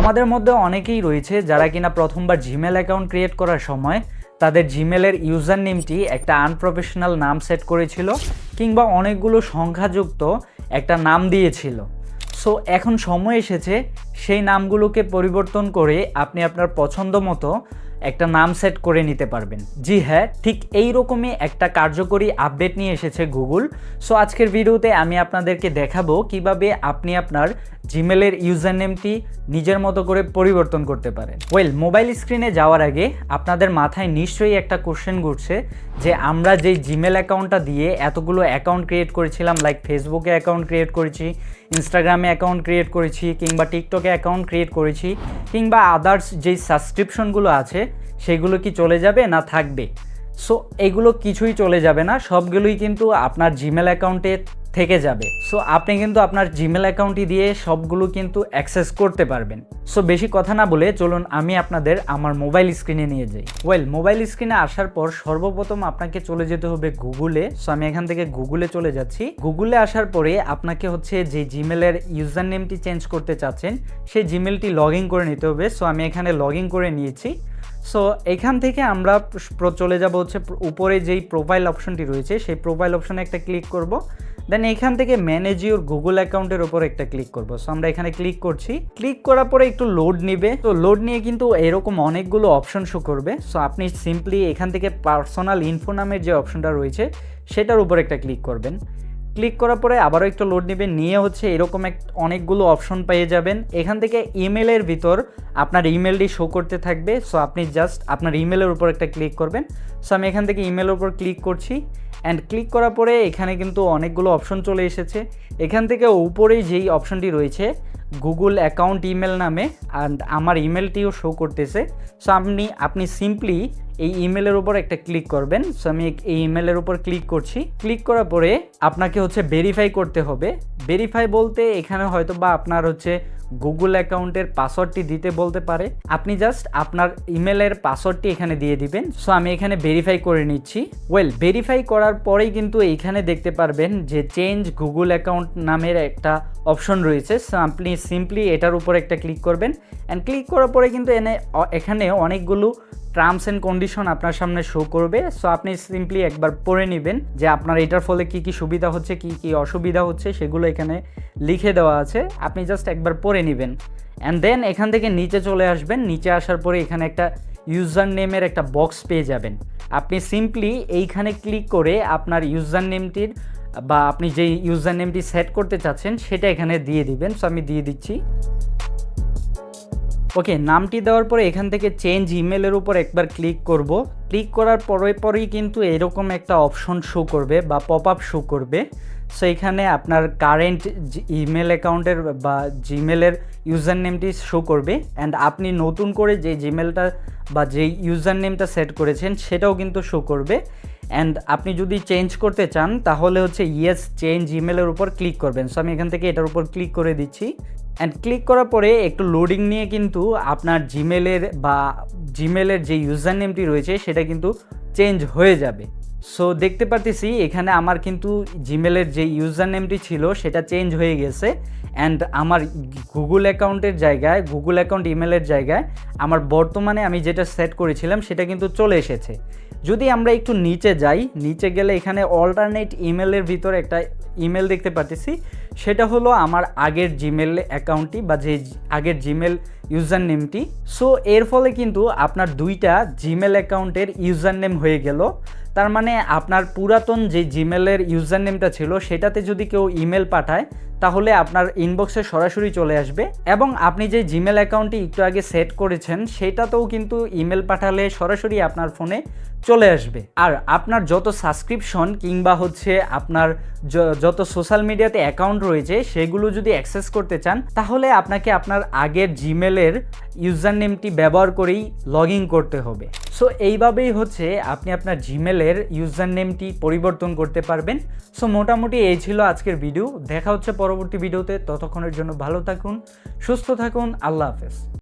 আমাদের মধ্যে অনেকেই রয়েছে যারা কিনা প্রথমবার জিমেল অ্যাকাউন্ট ক্রিয়েট করার সময় তাদের জিমেলের ইউজার নেমটি একটা আনপ্রফেশনাল নাম সেট করেছিল কিংবা অনেকগুলো সংখ্যাযুক্ত একটা নাম দিয়েছিল। সো এখন সময় এসেছে সেই নামগুলোকে পরিবর্তন করে আপনি আপনার পছন্দ মতো একটা নাম সেট করে নিতে পারবেন। জি হ্যাঁ, ঠিক এই রকমই একটা কার্যকরী আপডেট নিয়ে এসেছে গুগল। সো আজকের ভিডিওতে আমি আপনাদেরকে দেখাবো কিভাবে আপনি আপনার জিমেলের ইউজার নেমটি নিজের মতো করে পরিবর্তন করতে পারেন। মোবাইল স্ক্রিনে যাওয়ার আগে আপনাদের মাথায় নিশ্চয়ই একটা কোশ্চেন ঘুরছে যে আমরা যেই জিমেল অ্যাকাউন্টটা দিয়ে এতগুলো অ্যাকাউন্ট ক্রিয়েট করেছিলাম, লাইক ফেসবুকে অ্যাকাউন্ট ক্রিয়েট করেছি, ইনস্টাগ্রামে অ্যাকাউন্ট ক্রিয়েট করেছি, কিংবা টিকটকে অ্যাকাউন্ট ক্রিয়েট করেছি, কিংবা আদার্স যেই সাবস্ক্রিপশনগুলো আছে সেগুলো কি চলে যাবে না থাকবে? সো এগুলো কিছুই চলে যাবে না, সবগুলোই কিন্তু আপনার জিমেল অ্যাকাউন্টে থেকে যাবে। সো আপনি কিন্তু আপনার জিমেল অ্যাকাউন্টটি দিয়ে সবগুলো কিন্তু অ্যাক্সেস করতে পারবেন। সো বেশি কথা না বলে চলুন আমি আপনাদের আমার মোবাইল স্ক্রিনে নিয়ে যাই। মোবাইল স্ক্রিনে আসার পর সর্বপ্রথম আপনাকে চলে যেতে হবে গুগলে। সো আমি এখান থেকে গুগলে চলে যাচ্ছি। গুগলে আসার পরে আপনাকে হচ্ছে যে জিমেলের ইউজার নেমটি চেঞ্জ করতে চাচ্ছেন সেই জিমেলটি লগ ইন করে নিতে হবে। সো আমি এখানে লগ ইন করে নিয়েছি। সো এখান থেকে আমরা চলে যাব হচ্ছে উপরে যেই প্রোফাইল অপশনটি রয়েছে সেই প্রোফাইল অপশনে একটা ক্লিক করব। দেন এখান থেকে ম্যানেজ ইউর গুগল অ্যাকাউন্টের উপর একটা ক্লিক করব। সো আমরা এখানে ক্লিক করছি। ক্লিক করার পরে একটু লোড নিবে। তো লোড নিয়ে কিন্তু এরকম অনেকগুলো অপশন শো করবে। সো আপনি সিম্পলি এখান থেকে পার্সোনাল ইনফো নামের যে অপশনটা রয়েছে সেটার উপর একটা ক্লিক করবেন। ক্লিক করার পরে আবারও একটু লোড নেবে, নিয়ে হচ্ছে এরকম অনেকগুলো অপশন পেয়ে যাবেন। এখান থেকে ইমেলের ভিতর আপনার ইমেলটি শো করতে থাকবে। সো আপনি জাস্ট আপনার ইমেলের উপর একটা ক্লিক করবেন। সো আমি এখান থেকে ইমেলের উপর ক্লিক করছি। অ্যান্ড ক্লিক করার পরে এখানে কিন্তু অনেকগুলো অপশন চলে এসেছে। এখান থেকে উপরেই যেই অপশনটি রয়েছে গুগল অ্যাকাউন্ট ইমেল নামে, অ্যান্ড আমার ইমেলটিও শো করতেছে। সো আপনি সিম্পলি এই ইমেলের উপর একটা ক্লিক করবেন। সো আমি এই ইমেলের উপর ক্লিক করছি। ক্লিক করার পরে আপনাকে হচ্ছে ভেরিফাই করতে হবে। ভেরিফাই বলতে এখানে হয়তো বা আপনার হচ্ছে গুগল অ্যাকাউন্টের পাসওয়ার্ডটি দিতে বলতে পারে। আপনি জাস্ট আপনার ইমেলের পাসওয়ার্ডটি এখানে দিয়ে দিবেন। সো আমি এখানে ভেরিফাই করে নিচ্ছি। ভেরিফাই করার পরেই কিন্তু এইখানে দেখতে পারবেন যে চেঞ্জ গুগল অ্যাকাউন্ট নামের একটা অপশন রয়েছে। সো আপনি সিম্পলি এটার উপর একটা ক্লিক করবেন। অ্যান্ড ক্লিক করার পরে কিন্তু এখানে অনেকগুলো টার্মস অ্যান্ড কন্ডিশন আপনার সামনে শো করবে। সো আপনি সিম্পলি একবার পড়ে নেবেন যে আপনার এটার ফলে কি কি সুবিধা হচ্ছে, কি কি অসুবিধা হচ্ছে, সেগুলো এখানে লিখে দেওয়া আছে। আপনি জাস্ট একবার পড়ে নেবেন। অ্যান্ড দেন এখান থেকে নিচে চলে আসবেন। নিচে আসার পরে এখানে একটা ইউজার নেমের একটা বক্স পেয়ে যাবেন। আপনি সিম্পলি এইখানে ক্লিক করে আপনার ইউজার নেমটির বা আপনি যেই ইউজার নেমটি সেট করতে চাচ্ছেন সেটা এখানে দিয়ে দিবেন। সো আমি দিয়ে দিচ্ছি। ওকে, নামটি দেওয়ার পরে এখান থেকে চেঞ্জ ইমেলের উপর একবার ক্লিক করব। ক্লিক করার পরেই কিন্তু এরকম একটা অপশন শো করবে বা পপ আপ শো করবে। সো এখানে আপনার কারেন্ট ইমেল অ্যাকাউন্টের বা জিমেলের ইউজার নেমটি শো করবে। অ্যান্ড আপনি নতুন করে যে জিমেলটা বা যেই ইউজার নেমটা সেট করেছেন সেটাও কিন্তু শো করবে। অ্যান্ড আপনি যদি চেঞ্জ করতে চান তাহলে হচ্ছে ইয়েস চেঞ্জ ইমেলের উপর ক্লিক করবেন। সো আমি এখান থেকে এটার উপর ক্লিক করে দিচ্ছি। অ্যান্ড ক্লিক করার পরে একটু লোডিং নিয়ে কিন্তু আপনার জিমেলের যে ইউজার নেমটি রয়েছে সেটা কিন্তু চেঞ্জ হয়ে যাবে। সো দেখতে পারতেছি এখানে আমার কিন্তু জিমেলের যে ইউজার নেমটি ছিল সেটা চেঞ্জ হয়ে গেছে। অ্যান্ড আমার গুগল অ্যাকাউন্টের জায়গায়, গুগল অ্যাকাউন্ট ইমেলের জায়গায় আমার বর্তমানে আমি যেটা সেট করেছিলাম সেটা কিন্তু চলে এসেছে। যদি আমরা একটু নিচে যাই, নিচে গেলে এখানে অল্টারনেট ইমেলের ভিতরে একটা ইমেল দেখতে পাচ্ছি। সেটা হলো আমার আগের জিমেল অ্যাকাউন্টটি বা যে আগের জিমেল ইউজার নেমটি। সো এর ফলে কিন্তু আপনার দুইটা জিমেল অ্যাকাউন্টের ইউজার নেম হয়ে গেল। তার মানে আপনার পুরাতন যে জিমেলের ইউজার নেমটা ছিল সেটাতে যদি কেউ ইমেল পাঠায় তাহলে আপনার ইনবক্সে সরাসরি চলে আসবে, এবং আপনি যে জিমেল অ্যাকাউন্টটি একটু আগে সেট করেছেন সেটাতেও কিন্তু ইমেল পাঠালে সরাসরি আপনার ফোনে চলে আসবে। আর আপনার যত সাবস্ক্রিপশন কিংবা হচ্ছে আপনার যত সোশ্যাল মিডিয়াতে অ্যাকাউন্ট রয়েছে সেগুলো যদি অ্যাক্সেস করতে চান তাহলে আপনাকে আপনার আগের জিমেলের ইউজার নেমটি ব্যবহার করেই লগ ইন করতে হবে। সো এইভাবেই হচ্ছে আপনি আপনার জিমেলের ইউজার নেমটি পরিবর্তন করতে পারবেন। সো মোটামুটি এই ছিল আজকের ভিডিও। দেখা হচ্ছে পরবর্তী ভিডিওতে। ততক্ষণের জন্য ভালো থাকুন, সুস্থ থাকুন। আল্লাহ হাফেজ।